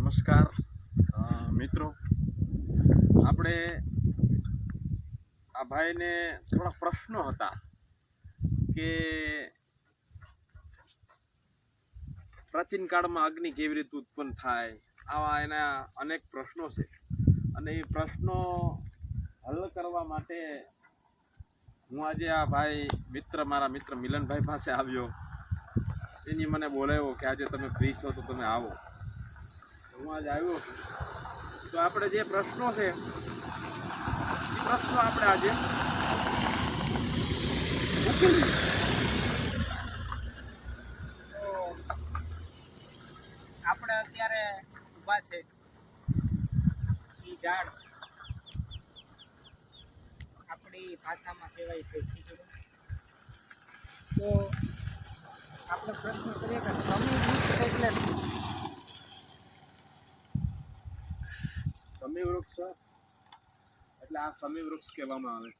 નમસ્કાર મિત્રો, આપણે આ ભાઈને થોડા પ્રશ્નો હતા કે પ્રાચીન કાળમાં અગ્નિ કેવી રીતે ઉત્પન્ન થાય, આવા એના અનેક પ્રશ્નો છે. અને એ પ્રશ્નો હલ કરવા માટે હું આજે આ મારા મિત્ર મિલનભાઈ પાસે આવ્યો. એની મને બોલાવ્યો કે આજે તમે ફ્રી છો તો તમે આવો. હું આજે આવ્યો છું તો આપણે જે પ્રશ્નો છે એ પ્રશ્નો આપણે આજે ઉકેલીએ. તો આપણે અત્યારે ઊભા છે એ ઝાડ આપણી ભાષામાં કહેવાય છે ખીજડો. તો આપણે પ્રશ્ન કરીએ કે સમી વૃક્ષ એટલે શું? સમી વૃક્ષ એટલે આ સમી વૃક્ષ કહેવામાં આવે.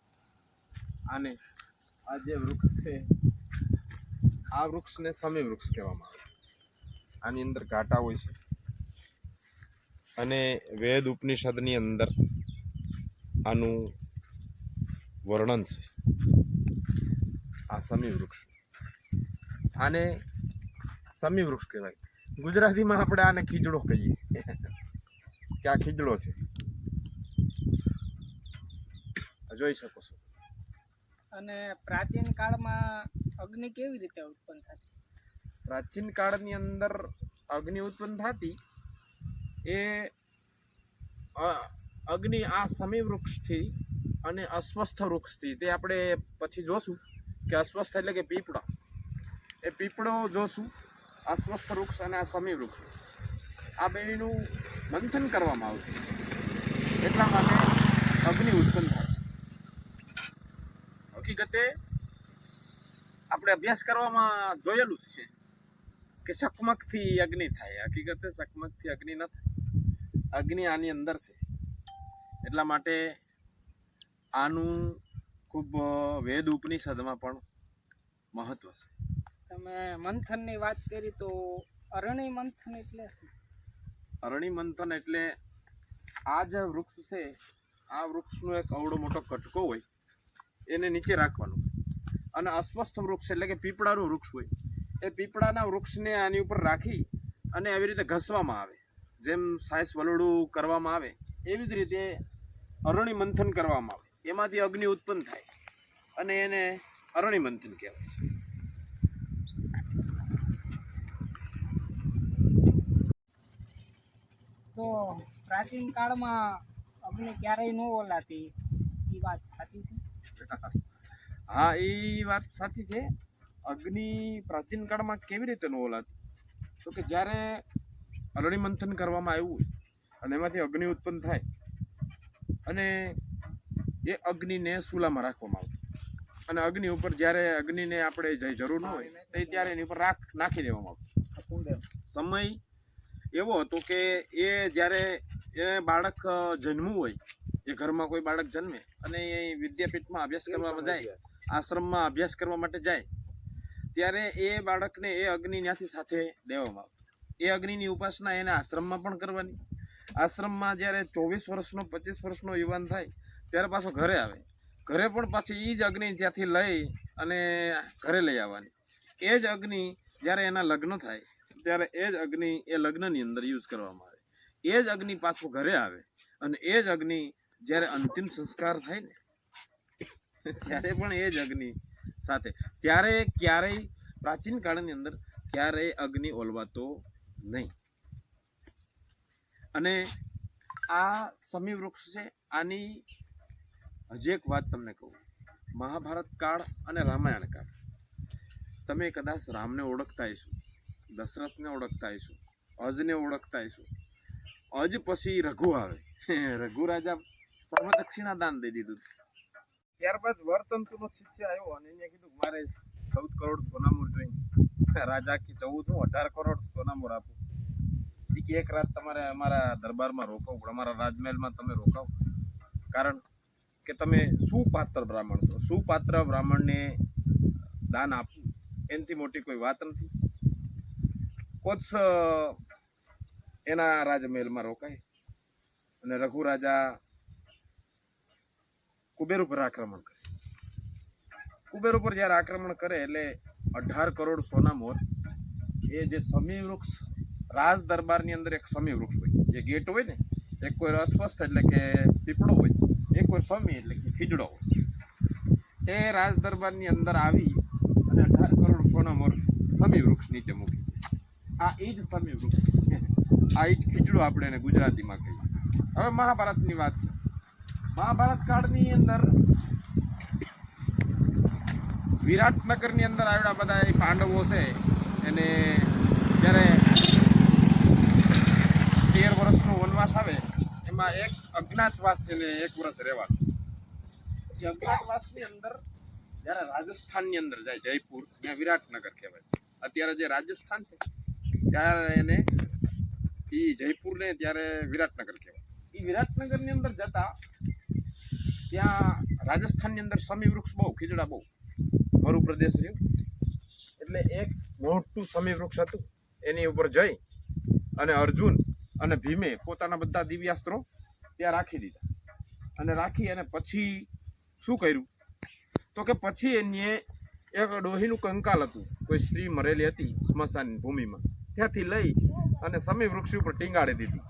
આને આ જે વૃક્ષ છે આ વૃક્ષને સમી વૃક્ષ કહેવામાં આવે. આની અંદર ઘાટા હોય છે અને વેદ ઉપનિષદની અંદર આનું વર્ણન છે. આ સમી વૃક્ષ, આને સમી વૃક્ષ કહેવાય. ગુજરાતીમાં આપણે આને ખીજડો કહીએ કે આ ખીજડો છે. જોઈ શકો છો. અને પ્રાચીન કાળમાં અગ્નિ કેવી રીતે ઉત્પન્ન થતી? પ્રાચીન કાળની અંદર અગ્નિ ઉત્પન્ન થતી એ અગ્નિ આ સમી વૃક્ષથી અને અસ્વસ્થ વૃક્ષથી, તે આપણે પછી જોશું કે અસ્વસ્થ એટલે કે પીપળો, એ પીપળો જોશું. અસ્વસ્થ વૃક્ષ અને આ સમી વૃક્ષ, આ બેનું મંથન કરવામાં આવતું, એટલા માટે અગ્નિ ઉત્પન્ન થાય. હકીકતે આપણે અભ્યાસ કરવામાં જોયેલું છે કે ચકમકથી અગ્નિ થાય. હકીકતે ચકમકથી અગ્નિ ન થાય, અગ્નિ આની અંદર છે. એટલા માટે આનું ખૂબ વેદ ઉપનિષદમાં પણ મહત્વ છે. તમે મંથનની વાત કરી તો અરણી મંથન એટલે શું? અરણી મંથન એટલે આ જે વૃક્ષ છે, આ વૃક્ષનો એક અવડો મોટો કટકો હોય, એને નીચે રાખવાનો. અને અસ્વસ્થ વૃક્ષ એટલે કે પીપળાનું વૃક્ષ હોય, એ પીપળાના વૃક્ષને આની ઉપર રાખી અને આવી રીતે ઘસવામાં આવે. જેમ સાયસ વલોડું કરવામાં આવે એવી જ રીતે અરણી મંથન કરવામાં આવે. એમાંથી અગ્નિ ઉત્પન્ન થાય અને એને અરણી મંથન કહેવાય છે. તો પ્રાચીન કાળમાં અગ્નિ ક્યારેય ન ઓલાતી, એ વાત સાચી છે? હા, એ વાત સાચી છે. અગ્નિ પ્રાચીન કાળમાં કેવી રીતે ન ઓલાતી? તો કે જ્યારે અરણી મંથન કરવામાં આવ્યું હોય અને એમાંથી અગ્નિ ઉત્પન્ન થાય અને એ અગ્નિને ચૂલામાં રાખવામાં આવતું. અને અગ્નિ ઉપર જ્યારે અગ્નિને આપણે જે જરૂર ન હોય ત્યારે એની ઉપર રાખ નાખી દેવામાં આવતું. સમય એવો હતો કે એ જ્યારે એ બાળક જન્મવું હોય, એ ઘરમાં કોઈ બાળક જન્મે અને એ વિદ્યાપીઠમાં અભ્યાસ કરવામાં જાય, આશ્રમમાં અભ્યાસ કરવા માટે જાય, ત્યારે એ બાળકને એ અગ્નિ ત્યાંથી સાથે દેવામાં આવતું. એ અગ્નિની ઉપાસના એને આશ્રમમાં પણ કરવાની. આશ્રમમાં જ્યારે 24 વર્ષનો 25 વર્ષનો યુવાન થાય ત્યારે પાછો ઘરે આવે, ઘરે પણ પાછી એ જ અગ્નિ ત્યાંથી લઈ અને ઘરે લઈ આવવાની. એ જ અગ્નિ જ્યારે એના લગ્ન થાય ત્યારે એ જ અગ્નિ એ લગ્નની અંદર યુઝ કરવામાં આવે. એ જ અગ્નિ પાછું ઘરે આવે અને એ જ અગ્નિ જ્યારે અંતિમ સંસ્કાર થાય ને ત્યારે પણ એ જ અગ્નિ સાથે. ત્યારે ક્યારેય પ્રાચીન કાળની અંદર ક્યારેય અગ્નિ ઓલવાતો નહીં. અને આ સમી વૃક્ષ છે. આની હજી એક વાત તમને કહું. મહાભારત કાળ અને રામાયણ કાળ, તમે કદાચ રામને ઓળખતા હશો, દશરથને ઓળખતા હશો, અજને ઓળખતા હશો. અજ પછી રઘુ આવે, રઘુ રાજા સર્વ દક્ષિણા દાન દઈ દીધું. ત્યારબાદ વર્તંતુનો શિષ્ય આવ્યો અને એને કીધું મારે 14 કરોડ સોનામોર જોઈએ. રાજા કે 18 કરોડ સોનામોર આપો. એક રાત તમારે અમારા દરબારમાં રોકાવું પડે, અમારા રાજમહેલમાં તમે રોકાવો, કારણ કે તમે સુપાત્ર બ્રાહ્મણ છો. સુપાત્ર બ્રાહ્મણને દાન આપવું એનાથી મોટી કોઈ વાત નથી. કોચ એના રાજમહેલમાં રોકાય અને રઘુ રાજા કુબેર ઉપર આક્રમણ કરે. કુબેર ઉપર જ્યારે આક્રમણ કરે એટલે 18 કરોડ સોના મોર એ જે સમી વૃક્ષ રાજ દરબારની અંદર એક સમી વૃક્ષ હોય, જે ગેટ હોય ને, એક કોઈ અસ્વસ્થ એટલે કે પીપળો હોય, એક કોઈ સમી એટલે કે ખીજડો હોય, એ રાજ દરબારની અંદર આવી અને 18 કરોડ સોના મોર સમી વૃક્ષ નીચે મૂકી. આ એ જ સમી વૃક્ષ, આ એ જ ખીજડો આપણે એને ગુજરાતીમાં કહીએ. હવે મહાભારતની વાત છે. મહાભારત કાળની અંદર વિરાટનગરની અંદર આવેલા બધા એ પાંડવો છે એને જ્યારે 13 વર્ષનો વનવાસ આવે એમાં એક અજ્ઞાતવાસ એને 1 વર્ષ રહેવાનું. એ અજ્ઞાતવાસની અંદર જ્યારે રાજસ્થાનની અંદર જાય, જયપુર, ત્યાં વિરાટનગર કહેવાય. અત્યારે જે રાજસ્થાન છે ત્યારે એને એ જયપુરને ત્યારે વિરાટનગર કહેવાય. એ વિરાટનગરની અંદર જતા ત્યાં રાજસ્થાનની અંદર સમી વૃક્ષ બહુ, ખીજડા બહુ, મરુ પ્રદેશ રહ્યો એટલે એક મોટું સમી વૃક્ષ હતું. એની ઉપર જઈ અને અર્જુન અને ભીમે પોતાના બધા દિવ્યાસ્ત્રો ત્યાં રાખી દીધા. અને રાખી અને પછી શું કર્યું તો કે પછી એને એક ડોહીનું કંકાલ હતું, કોઈ સ્ત્રી મરેલી હતી સ્મશાન ભૂમિમાં, ત્યાંથી લઈ અને સમી વૃક્ષ ઉપર ટીંગાડી દીધી.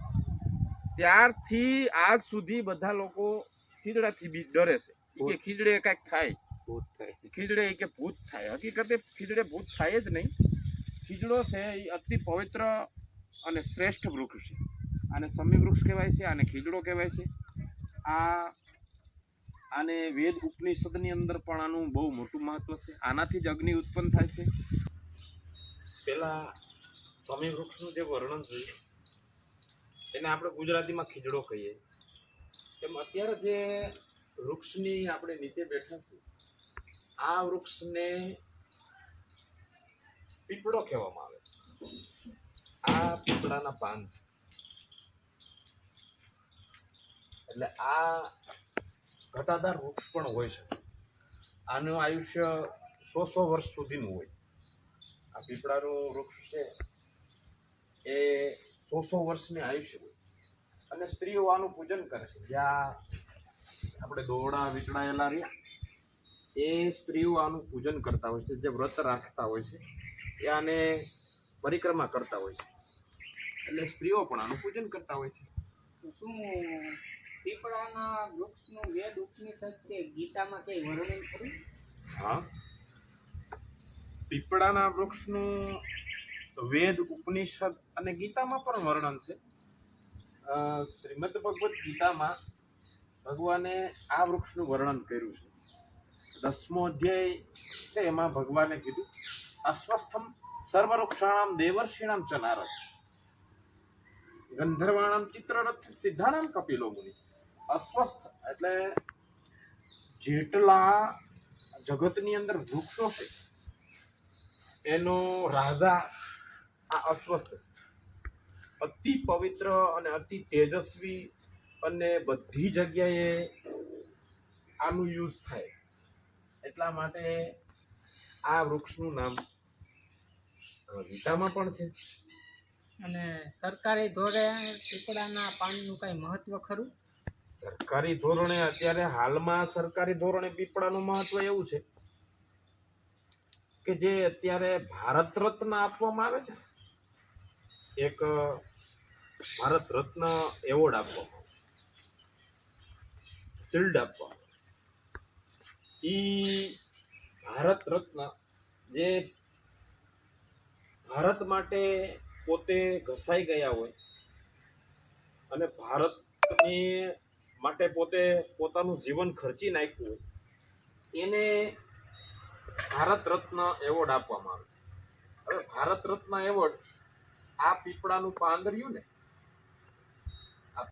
ત્યારથી આજ સુધી બધા લોકો ખીજડાથી બી ડરે છે કે ખીજડે કાંઈક થાય, ખીજડે કે ભૂત થાય. હકીકતે ખીજડે ભૂત થાય જ નહીં. ખીજડો છે એ અતિ પવિત્ર અને શ્રેષ્ઠ વૃક્ષ છે. આને સમી વૃક્ષ કહેવાય છે, આને ખીજડો કહેવાય છે. આને વેદ ઉપનિષદની અંદર પણ આનું બહુ મોટું મહત્વ છે. આનાથી જ અગ્નિ ઉત્પન્ન થાય છે. પેલા સમી વૃક્ષનું જે વર્ણન જોયું એને આપણે ગુજરાતીમાં ખીજડો કહીએ. એમ અત્યારે જે વૃક્ષની આપણે નીચે બેઠા છીએ આ વૃક્ષને પીપળો કહેવામાં આવે છે. આ પીપળાના પાન છે. એટલે આ ઘટાદાર વૃક્ષ પણ હોય છે. આનું આયુષ્ય 100 વર્ષ સુધીનું હોય. આ પીપળાનું વૃક્ષ છે એ 100 વર્ષની આયુષ્ય હોય. અને સ્ત્રીઓ આનું પૂજન કરે છે. જ્યાં આપણે દોરડા વીંટળાયેલા રહ્યા એ સ્ત્રીઓ આનું પૂજન કરતા હોય છે. જે વ્રત રાખતા હોય છે એ આને પરિક્રમા કરતા હોય છે. એટલે સ્ત્રીઓ પણ આનું પૂજન કરતા હોય છે. તો શું પીપળાના વૃક્ષનું વેદ ઉપનિષદ કે ગીતામાં કઈ વર્ણન ખરું? હા, પીપળાના વૃક્ષનું વેદ ઉપનિષદ અને ગીતામાં પણ વર્ણન છે. શ્રીમદ ભગવદ્ ગીતામાં ભગવાને આ વૃક્ષનું વર્ણન કર્યું છે. 10મો અધ્યાય છે એમાં ભગવાને કીધું અસ્વસ્થમ સર્વવૃક્ષાણામ દેવર્ષિણામ ચ નારદ ગંધર્વાણામ ચિત્રરથ સિદ્ધાણામ કપિલો મુનિ. અસ્વસ્થ એટલે જેટલા જગતની અંદર વૃક્ષો છે એનો રાજા આ અસ્વસ્થ છે. અતિ પવિત્ર અને અતિ તેજસ્વી અને બધી જગ્યાએ આનું યુઝ થાય એટલા માટે આ વૃક્ષનું નામ ગીતામાં પણ છે. અને સરકારી ધોરણે પીપળાના પાનનું કઈ મહત્વ ખરું? સરકારી ધોરણે અત્યારે હાલમાં સરકારી ધોરણે પીપળાનું મહત્વ એવું છે કે જે અત્યારે ભારત રત્ન આપવામાં આવે છે, એક ભારત રત્ન એવોર્ડ આપવામાં આવે, શિલ્ડ આપવામાં ઈ ભારત રત્ન જે ભારત માટે પોતે ઘસાઈ ગયા હોય અને ભારતની માટે પોતે પોતાનું જીવન ખર્ચી નાખ્યું હોય એને ભારત રત્ન એવોર્ડ આપવામાં આવે. હવે ભારત રત્ન એવોર્ડ આ પીપળાનું પાન રહ્યું ને